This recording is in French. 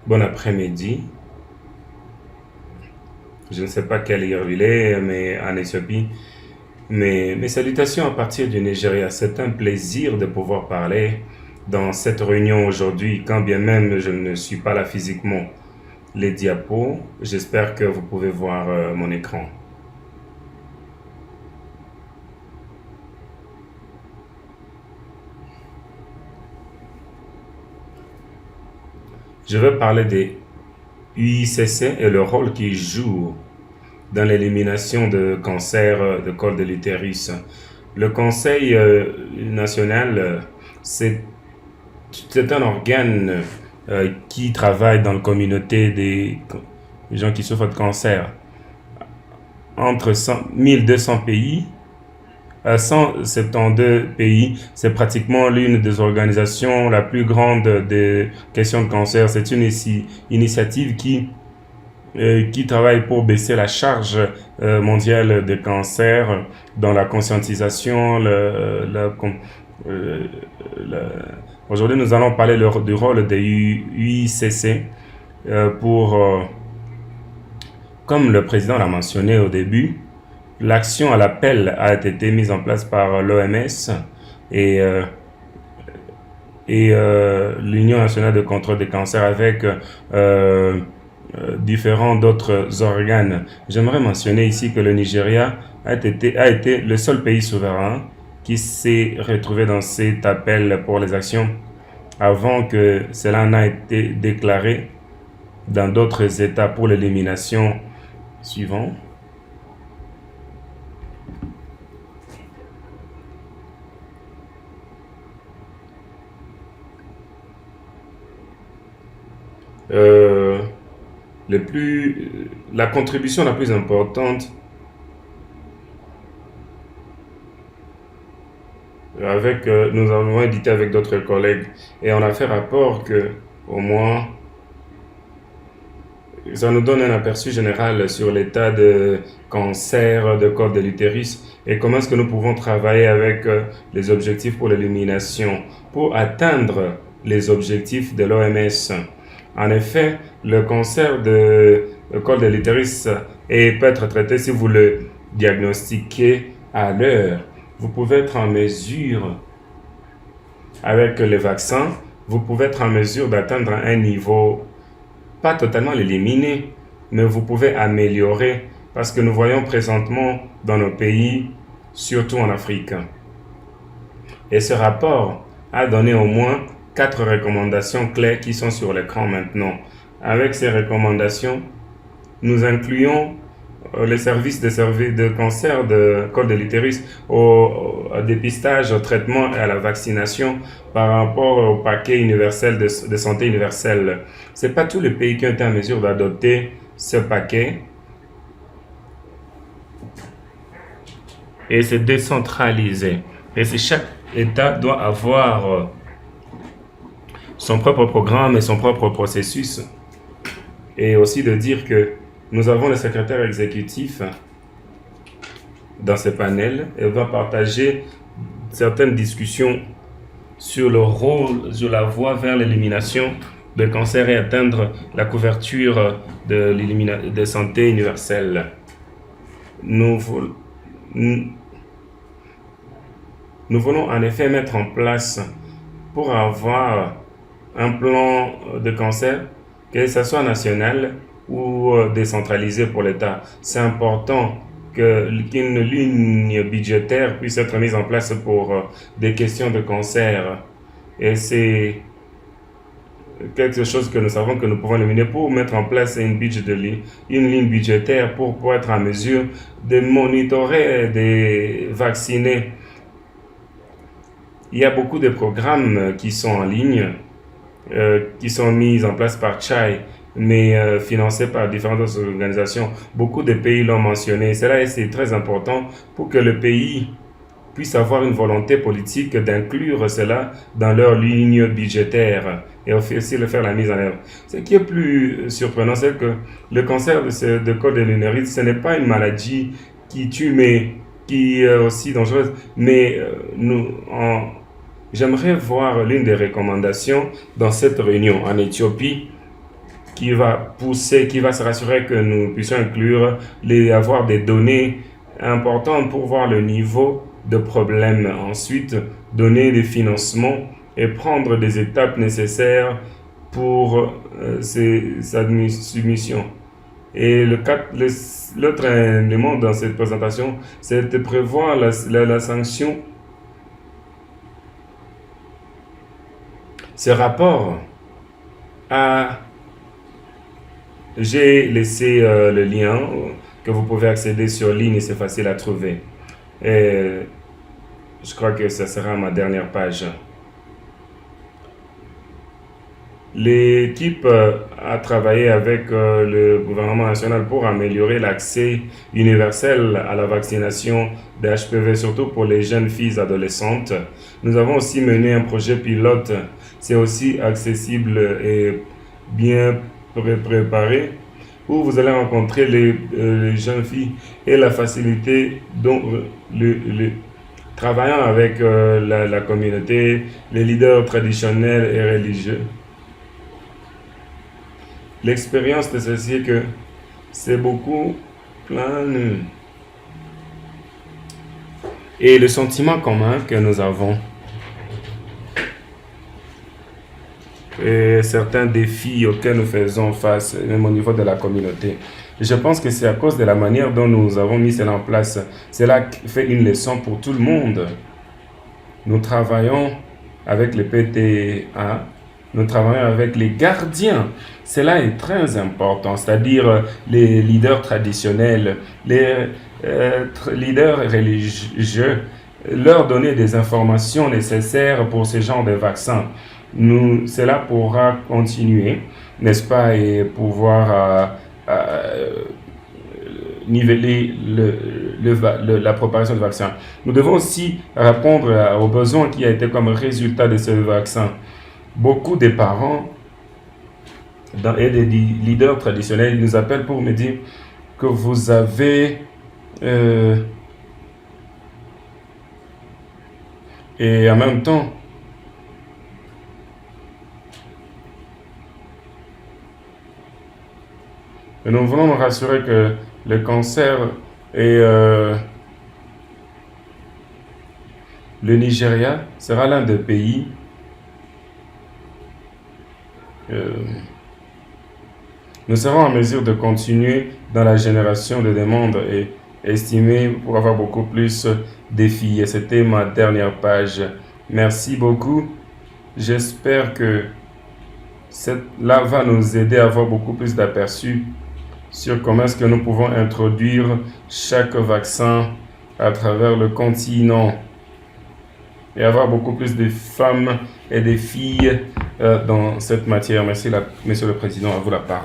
Bon après-midi. Je ne sais pas quelle heure il est, mais en Éthiopie. Mais mes salutations à partir du Nigeria. C'est un plaisir de pouvoir parler dans cette réunion aujourd'hui, quand bien même je ne suis pas là physiquement. Les diapos, j'espère que vous pouvez voir mon écran. Je vais parler des UICC et le rôle qu'ils jouent dans l'élimination de cancer de col de l'utérus. Le Conseil national, c'est c'est un organe qui travaille dans la communauté des gens qui souffrent de cancer. Entre 1200 pays, 172 pays, c'est pratiquement l'une des organisations la plus grande des questions de cancer. C'est une initiative qui travaille pour baisser la charge mondiale de cancer dans la conscientisation. Euh, le- Aujourd'hui, nous allons parler du rôle des UICC pour, comme le président l'a mentionné au début, l'action à l'appel a été mise en place par l'OMS et, euh, et l'Union nationale de contrôle des cancers avec différents d'autres organes. J'aimerais mentionner ici que le Nigeria a été le seul pays souverain qui s'est retrouvé dans cet appel pour les actions avant que cela n'a été déclaré dans d'autres États pour l'élimination suivante. Euh, la contribution la plus importante nous avons édité avec d'autres collègues et on a fait rapport que au moins ça nous donne un aperçu général sur l'état de cancer de col de l'utérus et comment est-ce que nous pouvons travailler avec les objectifs pour l'élimination pour atteindre les objectifs de l'OMS. En effet, le cancer de col de l'utérus peut être traité si vous le diagnostiquez à l'heure. Vous pouvez être en mesure, avec les vaccins, vous pouvez être en mesure d'atteindre un niveau, pas totalement l'éliminer, mais vous pouvez améliorer parce que nous voyons présentement dans nos pays, surtout en Afrique. Et ce rapport a donné au moins 4 recommandations clés qui sont sur l'écran maintenant. Avec ces recommandations, nous incluons les services de cancer de col de l'utérus au dépistage, au traitement et à la vaccination par rapport au paquet universel de santé universelle. Ce n'est pas tous les pays qui ont été en mesure d'adopter ce paquet et c'est décentralisé. Et chaque État doit avoir son propre programme et son propre processus. Et aussi de dire que nous avons le secrétaire exécutif dans ce panel et va partager certaines discussions sur le rôle, sur la voie vers l'élimination de cancer et atteindre la couverture de santé universelle. Nous, nous voulons en effet mettre en place pour avoir un plan de cancer, que ce soit national ou décentralisé pour l'État. C'est important qu'une ligne budgétaire puisse être mise en place pour des questions de cancer. Et c'est quelque chose que nous savons que nous pouvons éliminer pour mettre en place une ligne budgétaire pour être en mesure de monitorer, de vacciner. Il y a beaucoup de programmes qui sont en ligne, qui sont mis en place par Chai, mais financés par différentes autres organisations. Beaucoup de pays l'ont mentionné. C'est très important pour que le pays puisse avoir une volonté politique d'inclure cela dans leur ligne budgétaire et aussi le faire la mise en œuvre. Ce qui est plus surprenant, c'est que le cancer de col de l'utérus, ce n'est pas une maladie qui tue, mais qui est aussi dangereuse. Mais j'aimerais voir l'une des recommandations dans cette réunion en Éthiopie. qui va pousser, qui va se rassurer que nous puissions inclure, avoir des données importantes pour voir le niveau de problème. Ensuite, donner des financements et prendre des étapes nécessaires pour sa soumission. Et l'autre élément dans cette présentation, c'est de prévoir la sanction. Ce rapport j'ai laissé le lien que vous pouvez accéder sur ligne et c'est facile à trouver. Et je crois que ça sera ma dernière page. L'équipe a travaillé avec le gouvernement national pour améliorer l'accès universel à la vaccination des HPV, surtout pour les jeunes filles adolescentes. Nous avons aussi mené un projet pilote. C'est aussi accessible et bien préparé, où vous allez rencontrer les jeunes filles et la facilité dont travaillant avec la communauté, les leaders traditionnels et religieux. L'expérience de ceci est que c'est beaucoup plein. Et le sentiment commun que nous avons et certains défis auxquels nous faisons face, même au niveau de la communauté. Je pense que c'est à cause de la manière dont nous avons mis cela en place. Cela fait une leçon pour tout le monde. Nous travaillons avec les PTA, nous travaillons avec les gardiens. Cela est très important, c'est-à-dire les leaders traditionnels, les leaders religieux, leur donner des informations nécessaires pour ce genre de vaccins. Cela pourra continuer, n'est-ce pas, et pouvoir niveler la propagation du vaccin. Nous devons aussi répondre aux besoins qui a été comme résultat de ce vaccin. Beaucoup de parents et des leaders traditionnels nous appellent pour me dire que vous avez et en même temps nous voulons nous rassurer que le cancer et le Nigeria sera l'un des pays nous serons en mesure de continuer dans la génération de demandes et estimer pour avoir beaucoup plus de filles. Et c'était ma dernière page. Merci beaucoup. J'espère que cela va nous aider à avoir beaucoup plus d'aperçus sur comment est-ce que nous pouvons introduire chaque vaccin à travers le continent et avoir beaucoup plus de femmes et de filles dans cette matière. Merci, Monsieur le Président, à vous la parole.